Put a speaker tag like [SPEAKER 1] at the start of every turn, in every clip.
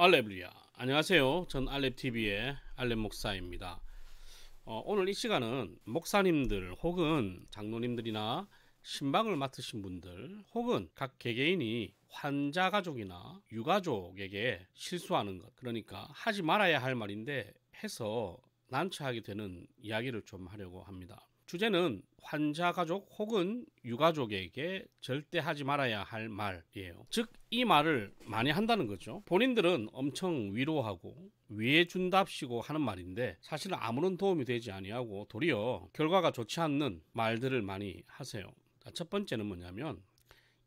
[SPEAKER 1] 알렙루야. 안녕하세요. 전 알렙TV의 알렙 목사입니다. 오늘 이 시간은 목사님들 혹은 장로님들이나 신방을 맡으신 분들 혹은 각 개개인이 환자 가족이나 유가족에게 실수하는 것, 그러니까 하지 말아야 할 말인데 해서 난처하게 되는 이야기를 좀 하려고 합니다. 주제는 환자 가족 혹은 유가족에게 절대 하지 말아야 할 말이에요. 즉 이 말을 많이 한다는 거죠. 본인들은 엄청 위로하고 위해준답시고 하는 말인데 사실은 아무런 도움이 되지 아니하고 도리어 결과가 좋지 않는 말들을 많이 하세요. 첫 번째는 뭐냐면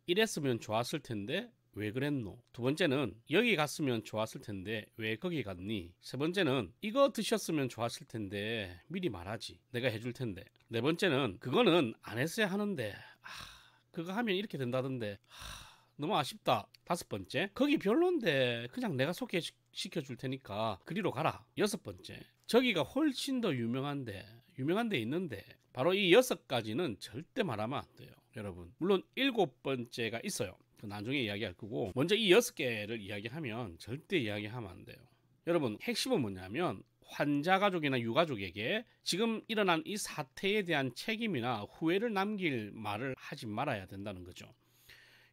[SPEAKER 1] 이랬으면 좋았을 텐데 왜 그랬노? 두 번째는 여기 갔으면 좋았을 텐데 왜 거기 갔니? 세 번째는 이거 드셨으면 좋았을 텐데 미리 말하지, 내가 해줄 텐데. 네 번째는 그거는 안 했어야 하는데 그거 하면 이렇게 된다던데 너무 아쉽다. 다섯 번째, 거기 별론데 그냥 내가 소개시켜줄 테니까 그리로 가라. 여섯 번째, 저기가 훨씬 더 유명한 데 있는데. 바로 이 여섯 가지는 절대 말하면 안 돼요, 여러분. 물론 일곱 번째가 있어요. 나중에 이야기할 거고, 먼저 이 여섯 개를 이야기하면 절대 이야기하면 안 돼요. 여러분, 핵심은 뭐냐면 환자 가족이나 유가족에게 지금 일어난 이 사태에 대한 책임이나 후회를 남길 말을 하지 말아야 된다는 거죠.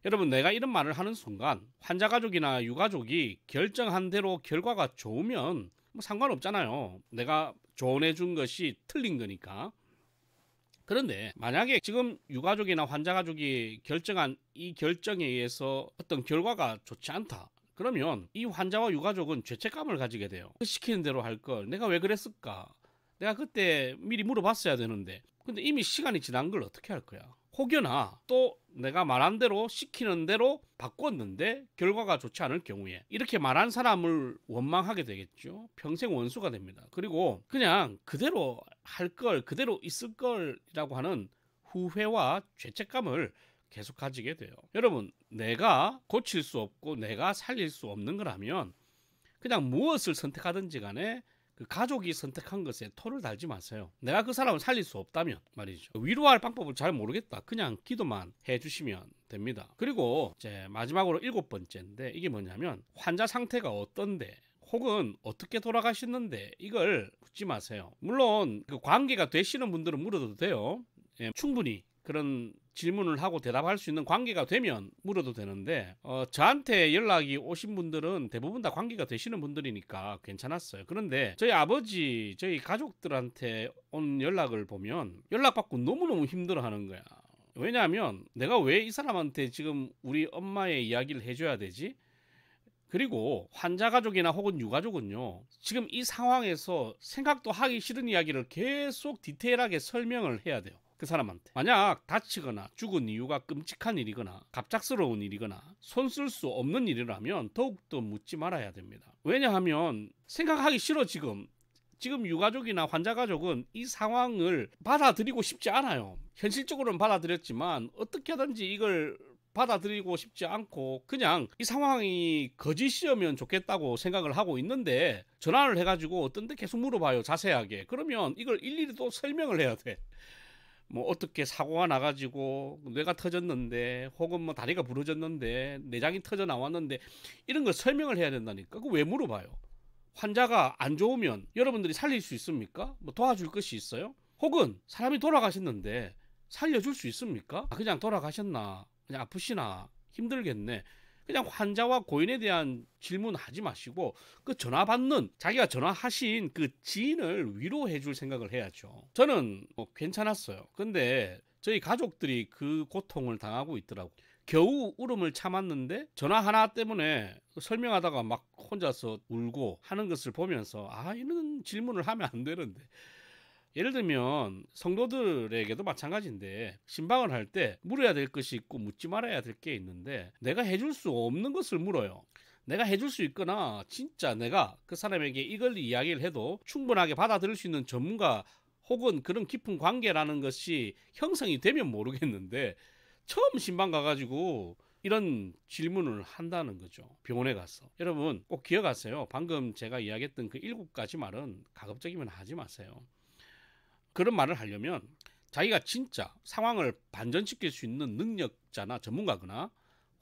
[SPEAKER 1] 여러분, 내가 이런 말을 하는 순간 환자 가족이나 유가족이 결정한 대로 결과가 좋으면 뭐 상관없잖아요. 내가 조언해 준 것이 틀린 거니까. 그런데 만약에 지금 유가족이나 환자 가족이 결정한 이 결정에 의해서 어떤 결과가 좋지 않다, 그러면 이 환자와 유가족은 죄책감을 가지게 돼요. 시키는 대로 할 걸 내가 왜 그랬을까, 내가 그때 미리 물어봤어야 되는데. 근데 이미 시간이 지난 걸 어떻게 할 거야. 혹여나 또 내가 말한 대로 시키는 대로 바꿨는데 결과가 좋지 않을 경우에 이렇게 말한 사람을 원망하게 되겠죠. 평생 원수가 됩니다. 그리고 그냥 그대로 할 걸, 그대로 있을 걸이라고 하는 후회와 죄책감을 계속 가지게 돼요. 여러분, 내가 고칠 수 없고 내가 살릴 수 없는 거라면 그냥 무엇을 선택하든지 간에 그 가족이 선택한 것에 토를 달지 마세요. 내가 그 사람을 살릴 수 없다면 말이죠. 위로할 방법을 잘 모르겠다, 그냥 기도만 해주시면 됩니다. 그리고 이제 마지막으로 일곱 번째인데, 이게 뭐냐면 환자 상태가 어떤데 혹은 어떻게 돌아가셨는데 이걸 묻지 마세요. 물론 그 관계가 되시는 분들은 물어도 돼요. 충분히 그런 질문을 하고 대답할 수 있는 관계가 되면 물어도 되는데, 저한테 연락이 오신 분들은 대부분 다 관계가 되시는 분들이니까 괜찮았어요. 그런데 저희 아버지, 저희 가족들한테 온 연락을 보면 연락받고 너무너무 힘들어하는 거야. 왜냐하면 내가 왜 이 사람한테 지금 우리 엄마의 이야기를 해줘야 되지? 그리고 환자 가족이나 혹은 유가족은요, 지금 이 상황에서 생각도 하기 싫은 이야기를 계속 디테일하게 설명을 해야 돼요. 그 사람한테 만약 다치거나 죽은 이유가 끔찍한 일이거나 갑작스러운 일이거나 손 쓸 수 없는 일이라면 더욱더 묻지 말아야 됩니다. 왜냐하면 생각하기 싫어. 지금 유가족이나 환자 가족은 이 상황을 받아들이고 싶지 않아요. 현실적으로는 받아들였지만 어떻게 하든지 이걸 받아들이고 싶지 않고 그냥 이 상황이 거짓이었으면 좋겠다고 생각을 하고 있는데, 전화를 해가지고 어떤 데 계속 물어봐요, 자세하게. 그러면 이걸 일일이 또 설명을 해야 돼. 뭐 어떻게 사고가 나가지고 뇌가 터졌는데 혹은 뭐 다리가 부러졌는데 내장이 터져 나왔는데 이런 걸 설명을 해야 된다니까. 그거 왜 물어봐요? 환자가 안 좋으면 여러분들이 살릴 수 있습니까? 뭐 도와줄 것이 있어요? 혹은 사람이 돌아가셨는데 살려줄 수 있습니까? 그냥 돌아가셨나, 그냥 아프시나, 힘들겠네, 그냥 환자와 고인에 대한 질문하지 마시고 그 전화 받는, 자기가 전화하신 그 지인을 위로해 줄 생각을 해야죠. 저는 뭐 괜찮았어요. 근데 저희 가족들이 그 고통을 당하고 있더라고. 겨우 울음을 참았는데 전화 하나 때문에 설명하다가 막 혼자서 울고 하는 것을 보면서 이런 질문을 하면 안 되는데. 예를 들면 성도들에게도 마찬가지인데, 신방을 할 때 물어야 될 것이 있고 묻지 말아야 될 게 있는데, 내가 해줄 수 없는 것을 물어요. 내가 해줄 수 있거나 진짜 내가 그 사람에게 이걸 이야기를 해도 충분하게 받아들일 수 있는 전문가 혹은 그런 깊은 관계라는 것이 형성이 되면 모르겠는데, 처음 신방 가가지고 이런 질문을 한다는 거죠. 병원에 가서. 여러분 꼭 기억하세요. 방금 제가 이야기했던 그 일곱 가지 말은 가급적이면 하지 마세요. 그런 말을 하려면 자기가 진짜 상황을 반전시킬 수 있는 능력자나 전문가거나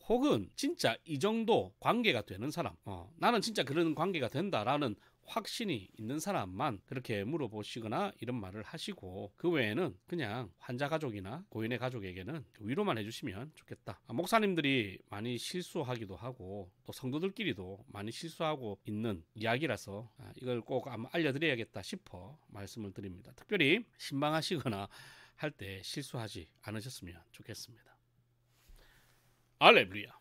[SPEAKER 1] 혹은 진짜 이 정도 관계가 되는 사람, 나는 진짜 그런 관계가 된다라는 확신이 있는 사람만 그렇게 물어보시거나 이런 말을 하시고, 그 외에는 그냥 환자 가족이나 고인의 가족에게는 위로만 해주시면 좋겠다. 목사님들이 많이 실수하기도 하고 또 성도들끼리도 많이 실수하고 있는 이야기라서 이걸 꼭 한번 알려드려야겠다 싶어 말씀을 드립니다. 특별히 신방하시거나 할 때 실수하지 않으셨으면 좋겠습니다. 할렐루야.